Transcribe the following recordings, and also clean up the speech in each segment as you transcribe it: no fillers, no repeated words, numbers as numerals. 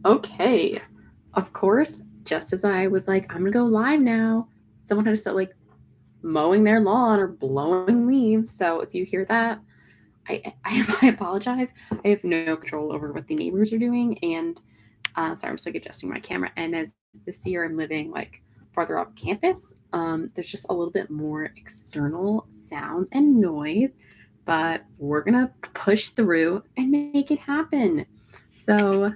Okay. Of course, just as I was like, I'm gonna go live now, someone had to start like mowing their lawn or blowing leaves. So if you hear that, I apologize. I have no control over what the neighbors are doing, and sorry, I'm just like adjusting my camera. And as this year I'm living like farther off campus, there's just a little bit more external sounds and noise, but we're gonna push through and make it happen. So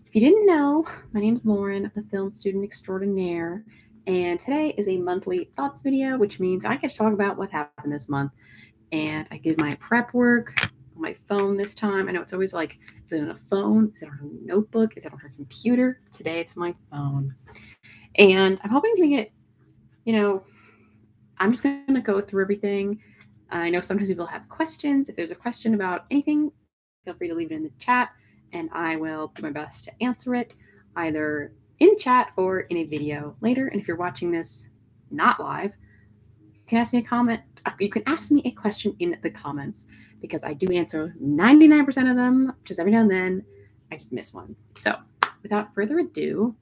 if you didn't know, my name's Lauren, the film student extraordinaire, and today is a monthly thoughts video, which means I get to talk about what happened this month. And I did my prep work on my phone this time. I know it's always like, is it on a phone? Is it on a notebook? Is it on her computer? Today it's my phone. And I'm hoping to make it, you know, I'm just going to go through everything. I know sometimes people have questions. If there's a question about anything, feel free to leave it in the chat and I will do my best to answer it either in the chat or in a video later. And if you're watching this not live, you can ask me a comment. You can ask me a question in the comments because I do answer 99% of them. Just every now and then, I just miss one. So without further ado,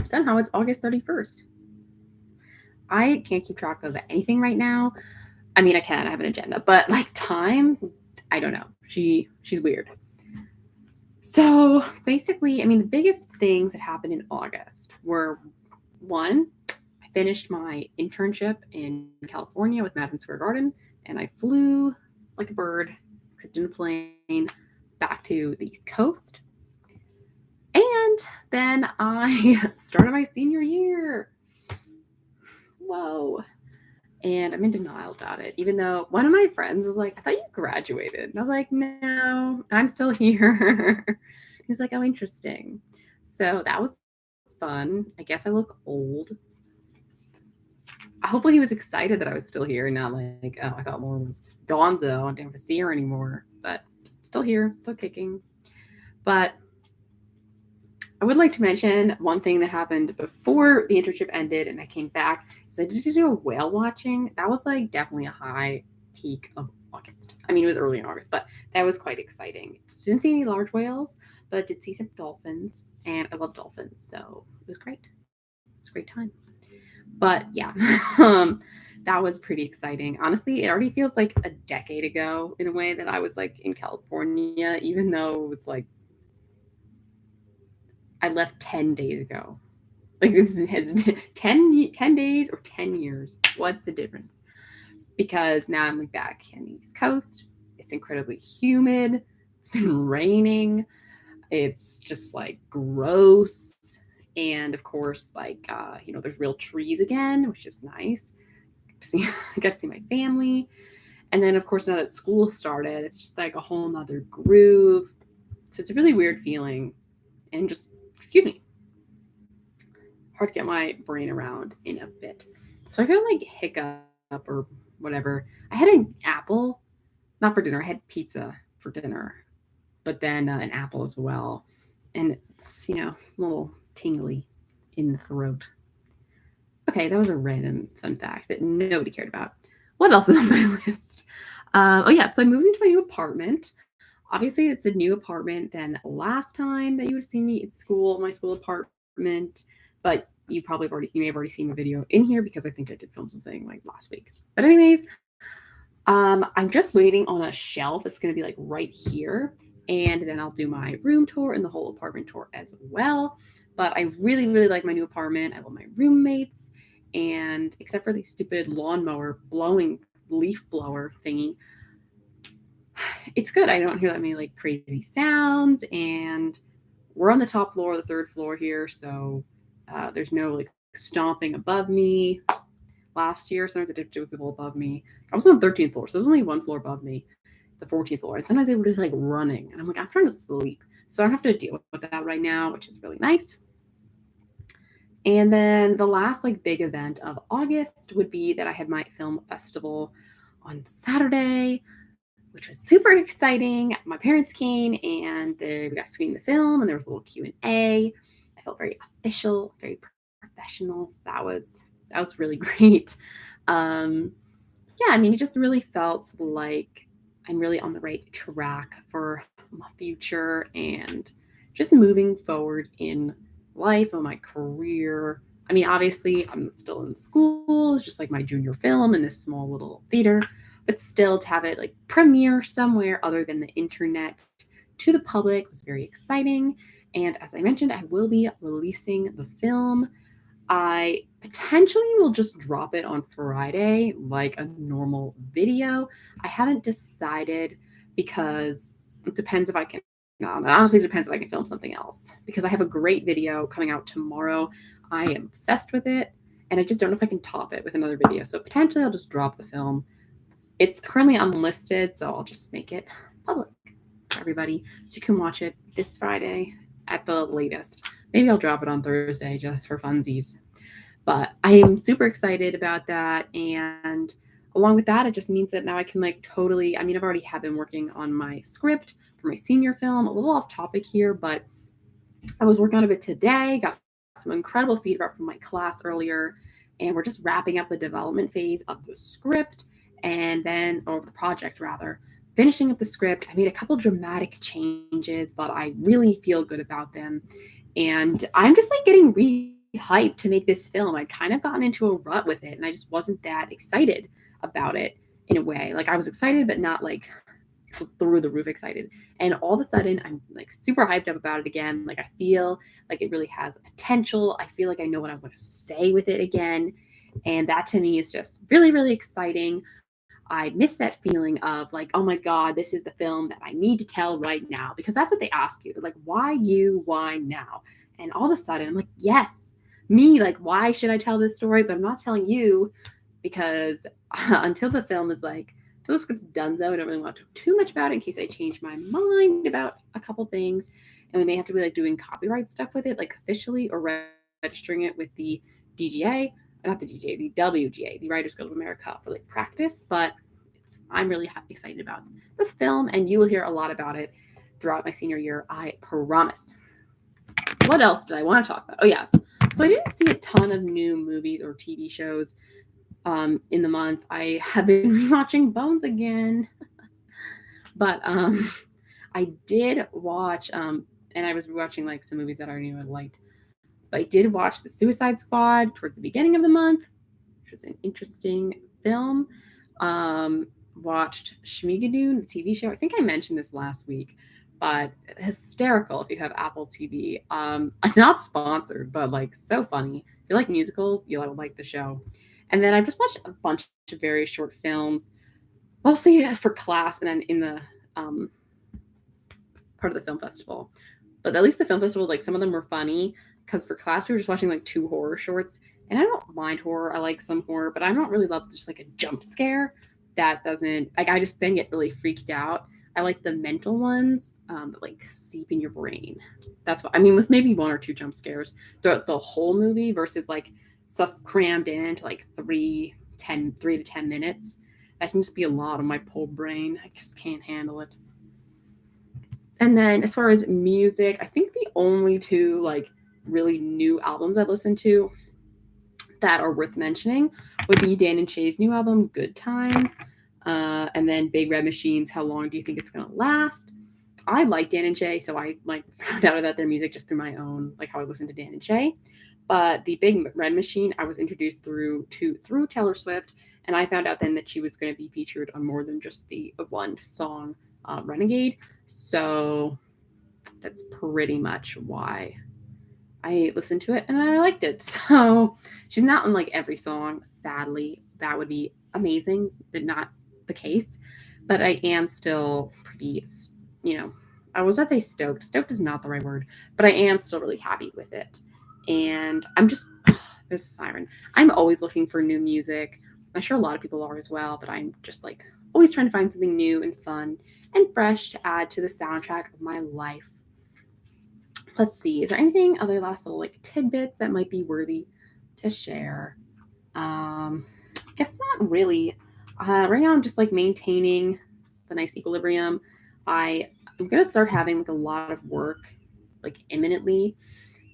somehow it's August 31st. I can't keep track of anything right now. I mean, I can. I have an agenda, but like time, I don't know. She's weird. So basically, I mean, the biggest things that happened in August were one, I finished my internship in California with Madison Square Garden, and I flew like a bird, except in a plane, back to the East Coast. And then I started my senior year. Whoa. And I'm in denial about it, even though one of my friends was like, I thought you graduated. And I was like, no, I'm still here. He was like, oh, interesting. So that was fun. I guess I look old. Hopefully he was excited that I was still here and not like, oh, I thought Lauren was gonzo. I didn't have to see her anymore. But still here, still kicking. But I would like to mention one thing that happened before the internship ended and I came back is I did do a whale watching. That was like definitely a high peak of August. I mean, it was early in August, but that was quite exciting. Didn't see any large whales, but did see some dolphins, and I love dolphins, so it was great. It was a great time. But yeah, that was pretty exciting. Honestly, it already feels like a decade ago in a way that I was like in California, even though it was like I left 10 days ago. Like it's been 10 days or 10 years. What's the difference? Because now I'm like back on the East Coast. It's incredibly humid. It's been raining. It's just like gross. And of course, like, there's real trees again, which is nice. I got to see my family. And then, of course, now that school started, it's just like a whole nother groove. So it's a really weird feeling. And just, excuse me, hard to get my brain around in a bit. So I feel like hiccup or whatever. I had an apple, not for dinner. I had pizza for dinner, but then an apple as well. And it's, a little tingly in the throat. Okay, that was a random fun fact that nobody cared about. What else is on my list? So I moved into my new apartment. Obviously, it's a new apartment than last time that you would have seen me at school, my school apartment. But you may have already seen my video in here because I think I did film something like last week. But anyways, I'm just waiting on a shelf that's going to be like right here. And then I'll do my room tour and the whole apartment tour as well. But I really, really like my new apartment. I love my roommates. And except for the stupid lawnmower blowing leaf blower thingy, it's good. I don't hear that many like crazy sounds. And we're on the top floor, the third floor here. So there's no like stomping above me. Last year, sometimes I did do with people above me. I was on the 13th floor, so there's only one floor above me, the 14th floor. And sometimes they were just like running. And I'm like, I'm trying to sleep. So I don't have to deal with that right now, which is really nice. And then the last like big event of August would be that I had my film festival on Saturday, which was super exciting. My parents came and we got to screen the film, and there was a little Q&A. I felt very official, very professional. So that was really great. It just really felt like I'm really on the right track for my future, and just moving forward in life, on my career. I mean, obviously, I'm still in school, it's just like my junior film in this small little theater, but still to have it like premiere somewhere other than the internet to the public was very exciting. And as I mentioned, I will be releasing the film. I potentially will just drop it on Friday, like a normal video. I haven't decided because it depends if I can. No, it honestly depends if I can film something else because I have a great video coming out tomorrow. I am obsessed with it, and I just don't know if I can top it with another video. So potentially I'll just drop the film. It's currently unlisted, so I'll just make it public for everybody so you can watch it this Friday at the latest. Maybe I'll drop it on Thursday just for funsies. But I am super excited about that. And along with that, it just means that now I can like totally, I mean, I've already have been working on my script for my senior film, a little off topic here, but I was working on it today, got some incredible feedback from my class earlier, and we're just wrapping up the development phase of the script and then, or the project rather, finishing up the script. I made a couple dramatic changes, but I really feel good about them. And I'm just like getting hyped to make this film. I'd kind of gotten into a rut with it, and I just wasn't that excited about it in a way. Like I was excited, but not like through the roof excited. And all of a sudden, I'm like super hyped up about it again. Like I feel like it really has potential. I feel like I know what I want to say with it again. And that to me is just really, really exciting. I miss that feeling of like, oh my God, this is the film that I need to tell right now. Because that's what they ask you. They're like, why you? Why now? And all of a sudden, I'm like, yes, me. Like, why should I tell this story? But I'm not telling you because until the film is like, until the script's done, so I don't really want to talk too much about it in case I change my mind about a couple things. And we may have to be like doing copyright stuff with it, like officially, or registering it with the DGA, not the DGA, the WGA, the Writers Guild of America, for like practice. But I'm really excited about the film, and you will hear a lot about it throughout my senior year, I promise. What else did I want to talk about? Oh, yes. So I didn't see a ton of new movies or TV shows in the month. I have been rewatching Bones again. But I did watch, and I was rewatching like some movies that I already liked. But I did watch The Suicide Squad towards the beginning of the month, which was an interesting film. Watched Shmigadoon, the TV show. I think I mentioned this last week, but hysterical if you have Apple TV. Not sponsored, but like so funny. If you like musicals, you'll like the show. And then I just watched a bunch of very short films, mostly for class and then in the part of the film festival. But at least the film festival, like some of them were funny because for class we were just watching like 2 horror shorts. And I don't mind horror. I like some horror, but I don't really love just like a jump scare that doesn't, like, I just then get really freaked out. I like the mental ones that like seep in your brain. That's what I mean, with maybe 1 or 2 jump scares throughout the whole movie versus like stuff crammed into like 3 to 10 minutes. That can just be a lot on my poor brain. I just can't handle it. And then as far as music, I think the only 2 like really new albums I've listened to that are worth mentioning would be Dan and Shay's new album, Good Times, and then Big Red Machine's How Long Do You Think It's Gonna Last? I like Dan and Shay, so I like found out about their music just through my own, like how I listen to Dan and Shay. But the Big Red Machine, I was introduced through Taylor Swift, and I found out then that she was going to be featured on more than just the one song, Renegade. So that's pretty much why I listened to it and I liked it. So she's not on like every song, sadly. That would be amazing, but not the case. But I am still pretty, I was about to say stoked. Stoked is not the right word, but I am still really happy with it. And I'm just, there's a siren. I'm always looking for new music. I'm sure a lot of people are as well, but I'm just like always trying to find something new and fun and fresh to add to the soundtrack of my life. Let's see. Is there anything other last little like tidbit that might be worthy to share? I guess not really. Right now I'm just like maintaining the nice equilibrium. I'm gonna start having like a lot of work like imminently,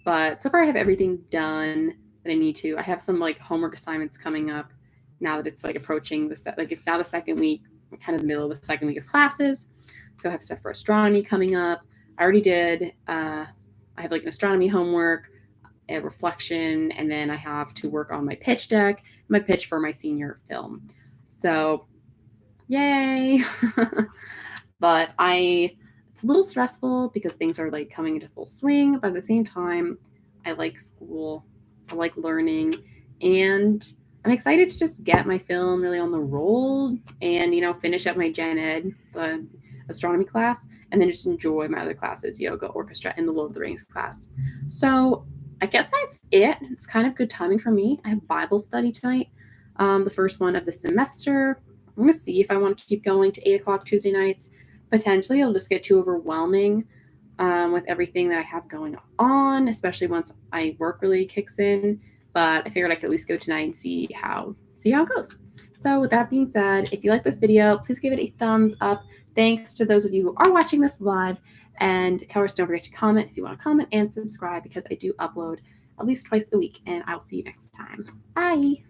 but so far I have everything done that I need to. I have some like homework assignments coming up now that it's like approaching it's now the second week, kind of the middle of the second week of classes. So I have stuff for astronomy coming up. I already did, I have like an astronomy homework, a reflection, and then I have to work on my pitch deck, my pitch for my senior film. So, yay! But it's a little stressful because things are like coming into full swing, but at the same time, I like school, I like learning, and I'm excited to just get my film really on the roll and, finish up my gen ed, the astronomy class, and then just enjoy my other classes, yoga, orchestra, and the Lord of the Rings class. So I guess that's it. It's kind of good timing for me. I have Bible study tonight, the first one of the semester. I'm going to see if I want to keep going to 8 o'clock Tuesday nights. Potentially, it'll just get too overwhelming with everything that I have going on, especially once work really kicks in. But I figured I could at least go tonight and see how it goes. So with that being said, if you like this video, please give it a thumbs up. Thanks to those of you who are watching this live. And of course, don't forget to comment if you want to comment and subscribe because I do upload at least twice a week. And I will see you next time. Bye.